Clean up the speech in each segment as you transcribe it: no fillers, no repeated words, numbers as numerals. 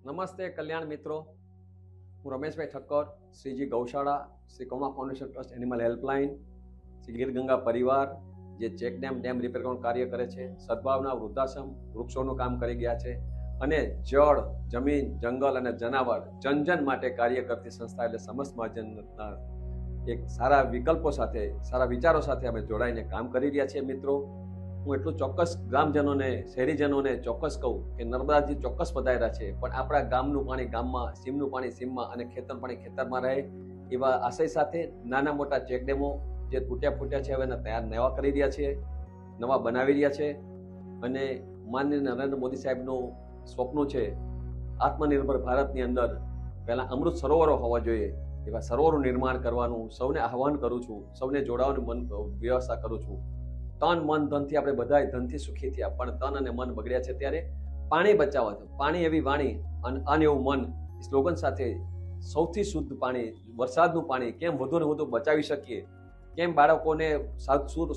નમસ્તે કલ્યાણ મિત્રો, હું રમેશભાઈ ઠક્કર, શ્રીજી ગૌશાળા, Shri comma foundation trust animal helpline, Shri Gir Ganga પરિવાર જે ચેક ડેમ રિપેર કરવાનું કાર્ય કરે છે, સદભાવના વૃદ્ધાશ્રમ વૃક્ષોનું કામ કરી ગયા છે અને જળ, જમીન, જંગલ અને જનાવર જન માટે કાર્ય કરતી સંસ્થા એટલે સમસ્ત મહાજનના એક સારા વિકલ્પો સાથે, સારા વિચારો સાથે અમે જોડાઈને કામ કરી રહ્યા છીએ. મિત્રો, હું એટલું ચોક્કસ ગ્રામજનોને, શહેરીજનોને ચોક્કસ કહું કે નર્મદાજી ચોક્કસ પધાર્યા છે, પણ આપણા ગામનું પાણી ગામમાં, સીમનું પાણી સીમમાં અને ખેતરનું પાણી ખેતરમાં રહે એવા આશય સાથે નાના મોટા ચેકડેમો જે તૂટ્યા ફૂટ્યા છે હવે તૈયાર નવા કરી રહ્યા છે, નવા બનાવી રહ્યા છે. અને માનનીય નરેન્દ્ર મોદી સાહેબનું સ્વપ્ન છે આત્મનિર્ભર ભારતની અંદર પહેલા અમૃત સરોવરો હોવા જોઈએ, એવા સરોવરનું નિર્માણ કરવાનું સૌને આહવાન કરું છું, સૌને જોડાવાની વ્યવસ્થા કરું છું. તન મન ધનથી આપણે બધા ધનથી સુખી થયા, પણ તન અને મન બગડ્યા છે. ત્યારે પાણી બચાવવા, પાણી એવી વાણી અને અન એવું મન સ્લોગન સાથે સૌથી શુદ્ધ પાણી, વરસાદનું પાણી કેમ વધુ ને વધુ બચાવી શકીએ, કેમ બાળકોને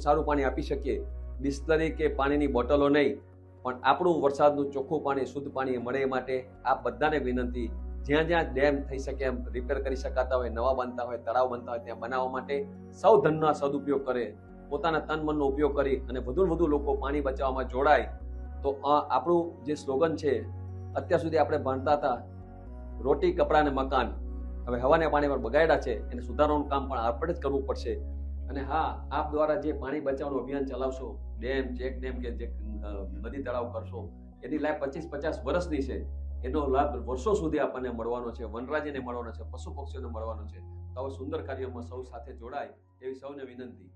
સારું પાણી આપી શકીએ, બિસ્લરી કે પાણીની બોટલો નહીં, પણ આપણું વરસાદનું ચોખ્ખું પાણી, શુદ્ધ પાણી મળે એ માટે આપ બધાને વિનંતી, જ્યાં જ્યાં ડેમ થઈ શકે એમ રિપેર કરી શકાતા હોય, નવા બનતા હોય, તળાવ બનતા હોય ત્યાં બનાવવા માટે સૌ ધનનો સદુપયોગ કરે, પોતાના તન મનનો ઉપયોગ કરી અને વધુ વધુ લોકો પાણી બચાવવામાં જોડાય. તો આપણું જે સ્લોગન છે, અત્યાર સુધી આપણે ભણતા હતા રોટી, કપડાં અને મકાન, હવે હવાને પાણી પર બગાડ્યા છે, એને સુધારવાનું કામ પણ આપણે જ કરવું પડશે. અને હા, આપ દ્વારા જે પાણી બચાવવાનું અભિયાન ચલાવશો, ડેમ, ચેક ડેમ કે જે નદી તળાવ કરશો, એની લાઈફ 25-50 વર્ષની છે. એનો લાભ વર્ષો સુધી આપણને મળવાનો છે, વનરાજીને મળવાનો છે, પશુ પક્ષીઓને મળવાનો છે. તો આવા સુંદર કાર્યોમાં સૌ સાથે જોડાય એવી સૌને વિનંતી.